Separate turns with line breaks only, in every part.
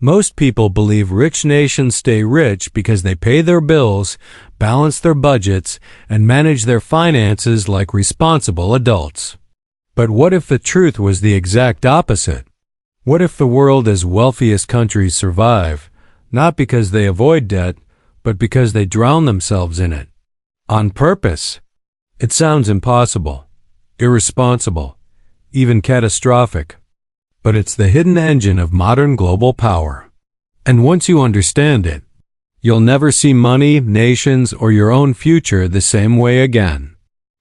Most people believe rich nations stay rich because they pay their bills, balance their budgets, and manage their finances like responsible adults. But what if the truth was the exact opposite? What if the world's wealthiest countries survive, not because they avoid debt, but because they drown themselves in it? On purpose. It sounds impossible, irresponsible, even catastrophic. But it's the hidden engine of modern global power. And once you understand it, you'll never see money, nations, or your own future the same way again.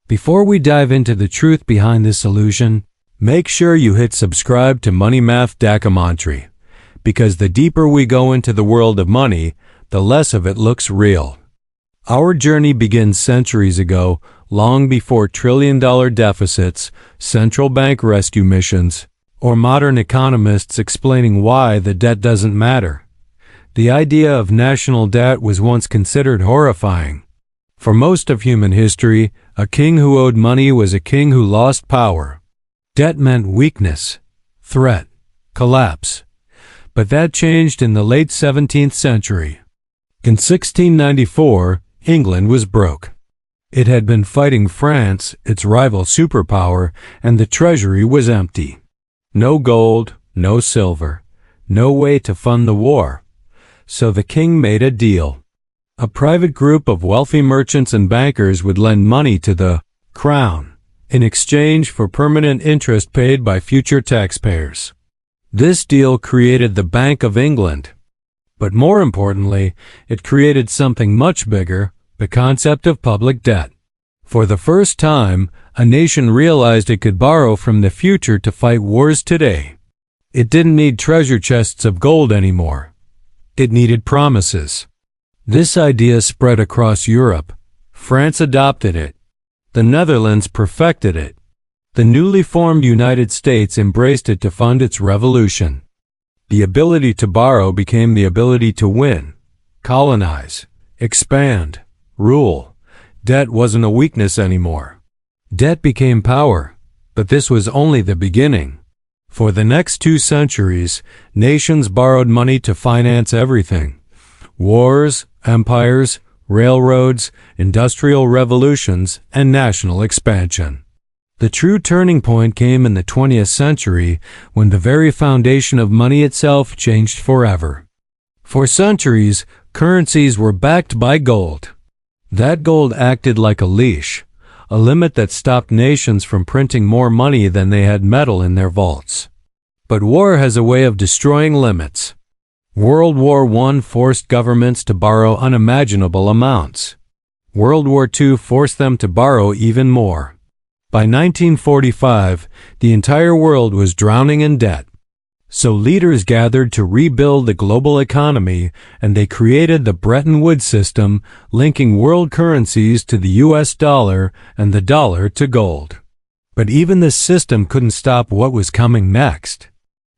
Before we dive into the truth behind this illusion, make sure you hit subscribe to Money Math Documentary, because the deeper we go into the world of money, the less of it looks real. Our journey begins centuries ago, long before trillion-dollar deficits, central bank rescue missions, or modern economists explaining why the debt doesn't matter. The idea of national debt was once considered horrifying. For most of human history, a king who owed money was a king who lost power. Debt meant weakness, threat, collapse. But that changed in the late 17th century. In 1694, England was broke. It had been fighting France, its rival superpower, and the treasury was empty. No gold, no silver, no way to fund the war. So the king made a deal. A private group of wealthy merchants and bankers would lend money to the crown in exchange for permanent interest paid by future taxpayers. This deal created the Bank of England. But more importantly, it created something much bigger, the concept of public debt. For the first time, a nation realized it could borrow from the future to fight wars today. It didn't need treasure chests of gold anymore. It needed promises. This idea spread across Europe. France adopted it. The Netherlands perfected it. The newly formed United States embraced it to fund its revolution. The ability to borrow became the ability to win, colonize, expand, rule. Debt wasn't a weakness anymore. Debt became power, but this was only the beginning. For the next 2 centuries, nations borrowed money to finance everything. Wars, empires, railroads, industrial revolutions, and national expansion. The true turning point came in the 20th century when the very foundation of money itself changed forever. For centuries, currencies were backed by gold. That gold acted like a leash, a limit that stopped nations from printing more money than they had metal in their vaults. But war has a way of destroying limits. World War I forced governments to borrow unimaginable amounts. World War II forced them to borrow even more. By 1945, the entire world was drowning in debt. So leaders gathered to rebuild the global economy, and they created the Bretton Woods system, linking world currencies to the US dollar and the dollar to gold. But even this system couldn't stop what was coming next.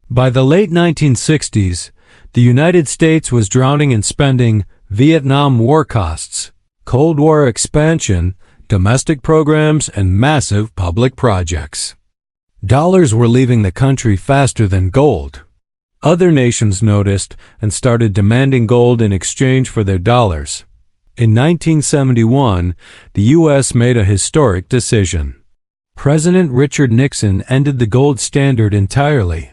By the late 1960s, the United States was drowning in spending, Vietnam War costs, Cold War expansion, domestic programs, and massive public projects. Dollars were leaving the country faster than gold. Other nations noticed and started demanding gold in exchange for their dollars. In 1971, the U.S. made a historic decision. President Richard Nixon ended the gold standard entirely.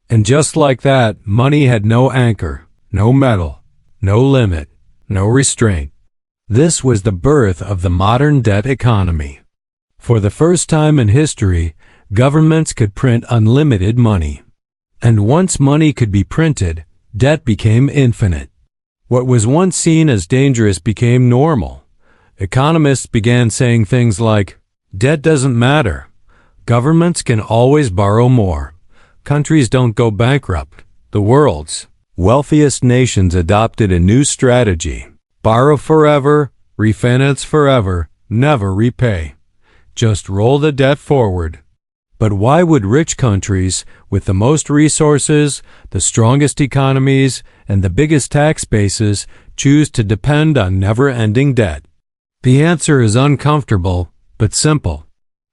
And just like that, money had no anchor, no metal, no limit, no restraint. This was the birth of the modern debt economy. For the first time in history, governments could print unlimited money. And once money could be printed, debt became infinite. What was once seen as dangerous became normal. Economists began saying things like, debt doesn't matter. Governments can always borrow more. Countries don't go bankrupt. The world's wealthiest nations adopted a new strategy. Borrow forever, refinance forever, never repay. Just roll the debt forward. But why would rich countries, with the most resources, the strongest economies, and the biggest tax bases, choose to depend on never-ending debt? The answer is uncomfortable, but simple.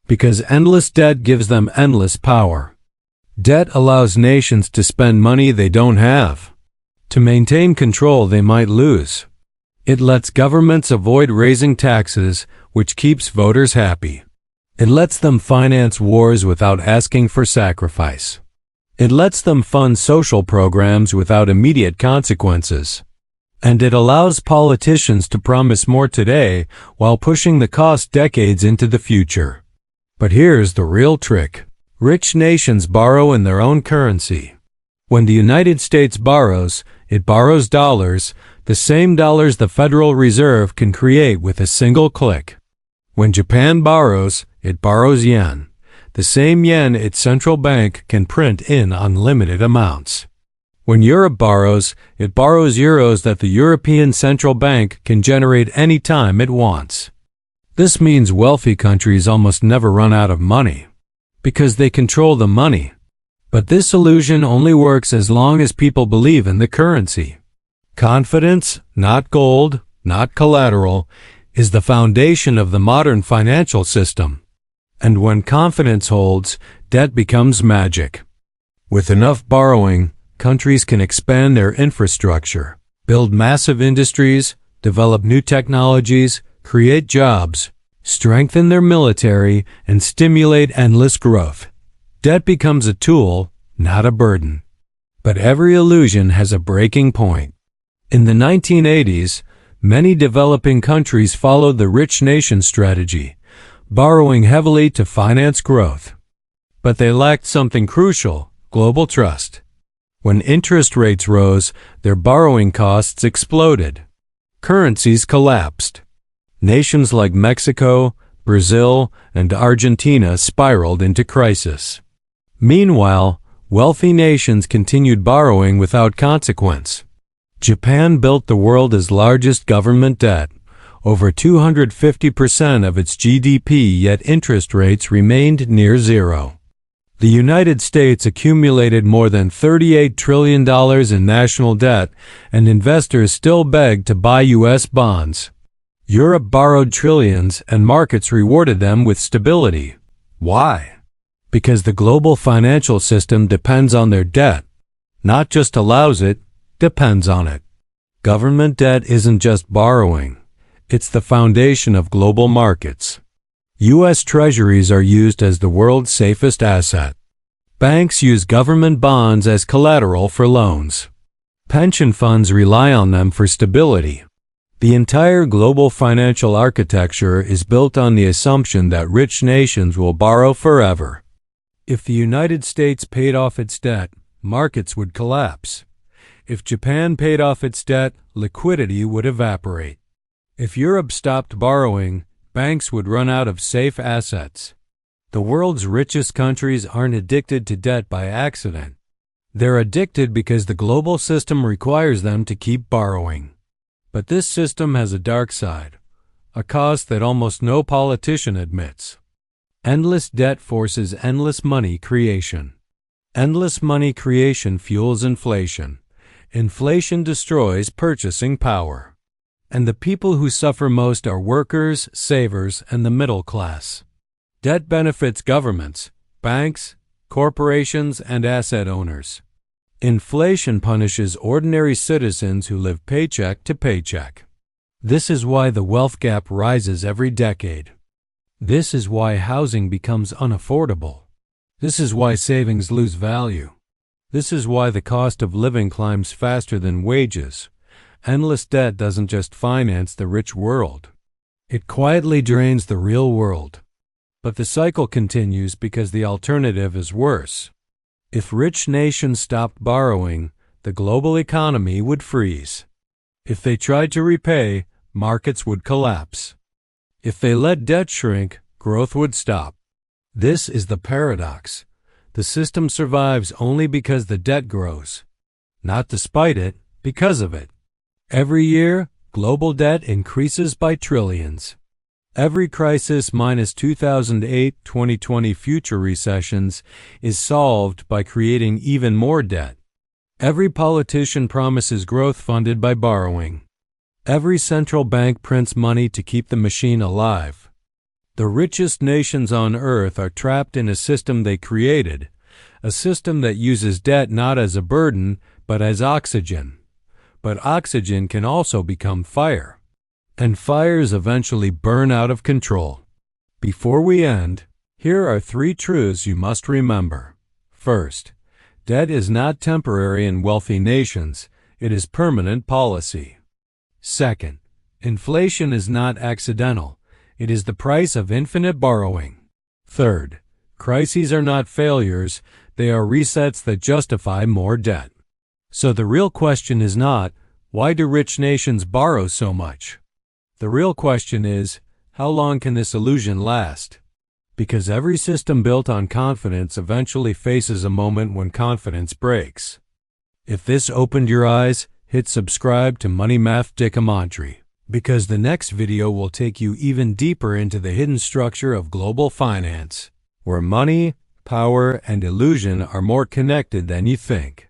Because endless debt gives them endless power. Debt allows nations to spend money they don't have. To maintain control they might lose. It lets governments avoid raising taxes, which keeps voters happy. It lets them finance wars without asking for sacrifice. It lets them fund social programs without immediate consequences. And it allows politicians to promise more today while pushing the cost decades into the future. But here's the real trick. Rich nations borrow in their own currency. When the United States borrows, it borrows dollars, the same dollars the Federal Reserve can create with a single click. When Japan borrows, it borrows yen, the same yen its central bank can print in unlimited amounts. When Europe borrows, it borrows euros that the European Central Bank can generate any time it wants. This means wealthy countries almost never run out of money, because they control the money. But this illusion only works as long as people believe in the currency. Confidence, not gold, not collateral, is the foundation of the modern financial system. And when confidence holds, debt becomes magic. With enough borrowing, countries can expand their infrastructure, build massive industries, develop new technologies, create jobs, strengthen their military, and stimulate endless growth. Debt becomes a tool, not a burden. But every illusion has a breaking point. In the 1980s, many developing countries followed the rich nation strategy, borrowing heavily to finance growth. But they lacked something crucial: global trust. When interest rates rose, their borrowing costs exploded. Currencies collapsed. Nations like Mexico, Brazil, and Argentina spiraled into crisis. Meanwhile, wealthy nations continued borrowing without consequence. Japan built the world's largest government debt, over 250% of its GDP, yet interest rates remained near zero. The United States accumulated more than $38 trillion in national debt, and investors still begged to buy U.S. bonds. Europe borrowed trillions, and markets rewarded them with stability. Why? Because the global financial system depends on their debt. Not just allows it, depends on it. Government debt isn't just borrowing. It's the foundation of global markets. U.S. Treasuries are used as the world's safest asset. Banks use government bonds as collateral for loans. Pension funds rely on them for stability. The entire global financial architecture is built on the assumption that rich nations will borrow forever. If the United States paid off its debt, markets would collapse. If Japan paid off its debt, liquidity would evaporate. If Europe stopped borrowing, banks would run out of safe assets. The world's richest countries aren't addicted to debt by accident. They're addicted because the global system requires them to keep borrowing. But this system has a dark side, a cost that almost no politician admits. Endless debt forces endless money creation. Endless money creation fuels inflation. Inflation destroys purchasing power. And the people who suffer most are workers, savers, and the middle class. Debt benefits governments, banks, corporations, and asset owners. Inflation punishes ordinary citizens who live paycheck to paycheck. This is why the wealth gap rises every decade. This is why housing becomes unaffordable. This is why savings lose value. This is why the cost of living climbs faster than wages. Endless debt doesn't just finance the rich world. It quietly drains the real world. But the cycle continues because the alternative is worse. If rich nations stopped borrowing, the global economy would freeze. If they tried to repay, markets would collapse. If they let debt shrink, growth would stop. This is the paradox. The system survives only because the debt grows. Not despite it, because of it. Every year, global debt increases by trillions. Every crisis minus 2008-2020 future recessions is solved by creating even more debt. Every politician promises growth funded by borrowing. Every central bank prints money to keep the machine alive. The richest nations on earth are trapped in a system they created, a system that uses debt not as a burden, but as oxygen, but oxygen can also become fire. And fires eventually burn out of control. Before we end, here are 3 truths you must remember. First, debt is not temporary in wealthy nations, it is permanent policy. Second, inflation is not accidental, it is the price of infinite borrowing. Third, crises are not failures, they are resets that justify more debt. So the real question is not, why do rich nations borrow so much? The real question is, how long can this illusion last? Because every system built on confidence eventually faces a moment when confidence breaks. If this opened your eyes, hit subscribe to Money Math Dikamantri, because the next video will take you even deeper into the hidden structure of global finance, where money, power, and illusion are more connected than you think.